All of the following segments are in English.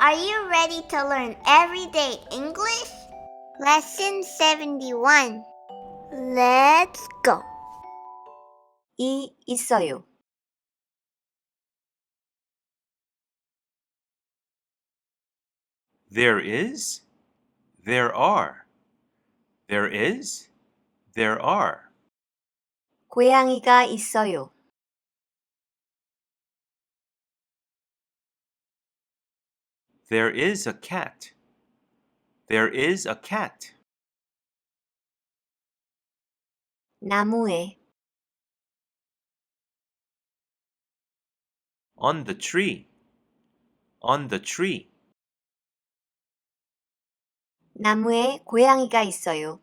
Are you ready to learn everyday English? Lesson 71. Let's go. 있어요. There is, there are. There is, there are. 고양이가 있어요. There is a cat. There is a cat. 나무에 On the tree. On the tree. 나무에 고양이가 있어요.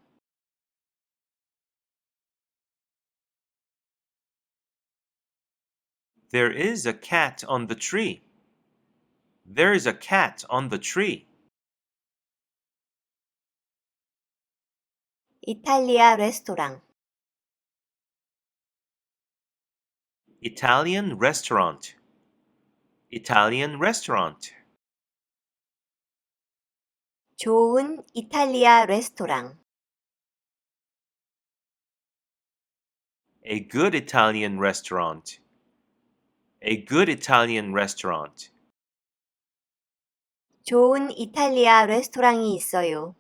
There is a cat on the tree. There is a cat on the tree. 이탈리아 레스토랑 Italian restaurant. Italian restaurant. 좋은 이탈리아 레스토랑 A good Italian restaurant. A good Italian restaurant. 좋은 이탈리아 레스토랑이 있어요.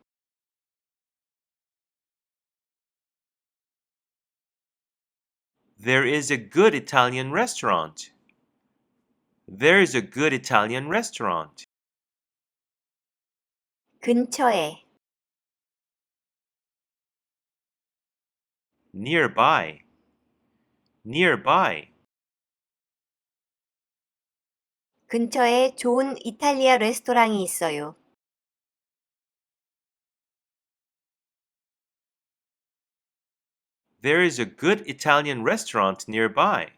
There is a good Italian restaurant. There is a good Italian restaurant. 근처에 Nearby. Nearby. 근처에 좋은 이탈리아 레스토랑이 있어요. There is a good Italian restaurant nearby.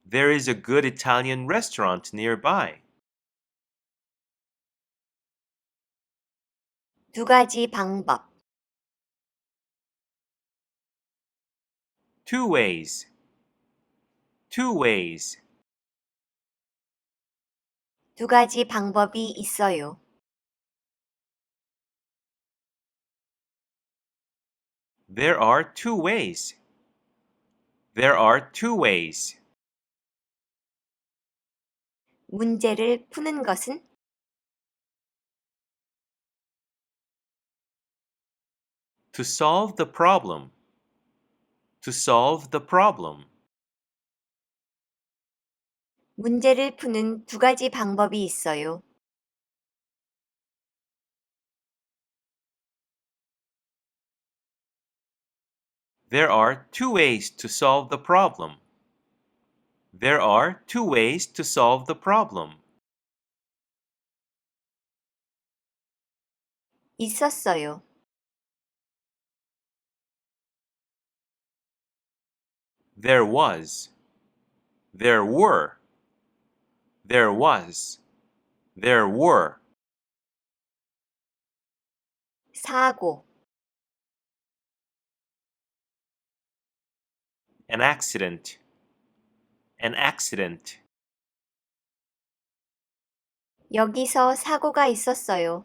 There is a good Italian restaurant nearby. 두 가지 방법 Two ways. Two ways. 두 가지 방법이 있어요. There are two ways. There are two ways. 문제를 푸는 것은 To solve the problem. To solve the problem. 문제를 푸는 두 가지 방법이 있어요. There are two ways to solve the problem. There are two ways to solve the problem. 있었어요. There was. There were. There was. There were. 사고 An accident. An accident. 여기서 사고가 있었어요.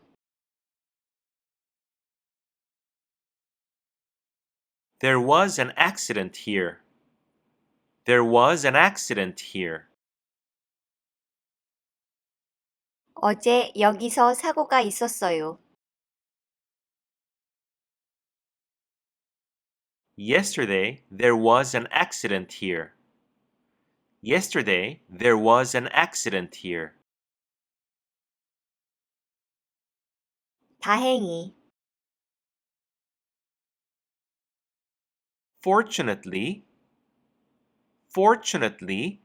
There was an accident here. There was an accident here. 어제 여기서 사고가 있었어요. Yesterday, there was an accident here. Yesterday, there was an accident here. 다행히 Fortunately, fortunately,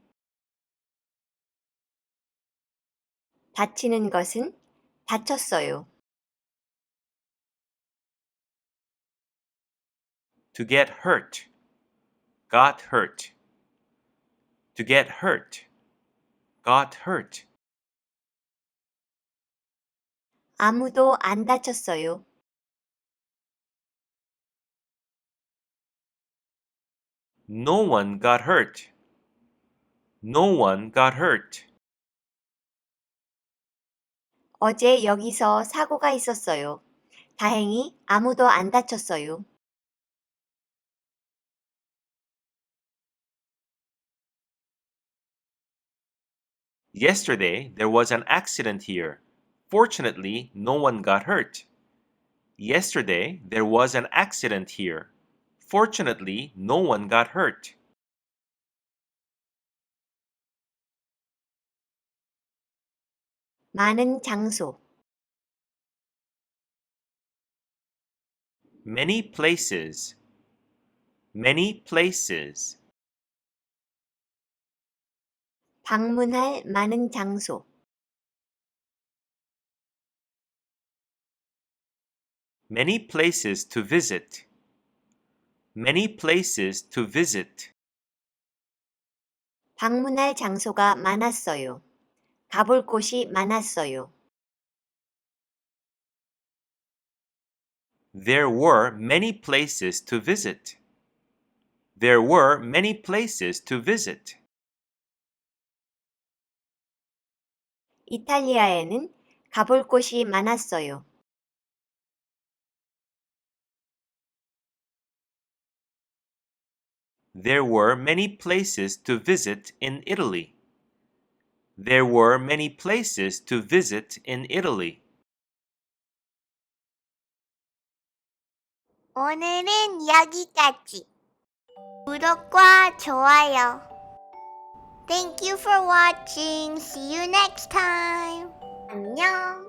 다치는 것은 다쳤어요. to get hurt, got hurt. To get hurt, got hurt. 아무도 안 다쳤어요. No one got hurt. No one got hurt. 어제 여기서 사고가 있었어요. 다행히 아무도 안 다쳤어요. Yesterday, there was an accident here. Fortunately, no one got hurt. Yesterday, there was an accident here. Fortunately, no one got hurt. 많은 장소, Many places. Many places. 방문할 많은 장소, Many places to visit. Many places to visit. 방문할 장소가 많았어요. 가볼 곳이 많았어요. There were many places to visit. There were many places to visit. 이탈리아에는 가볼 곳이 많았어요. There were many places to visit in Italy. There were many places to visit in Italy. 오늘은 여기까지. 구독과 좋아요. Thank you for watching. See you next time. 안녕.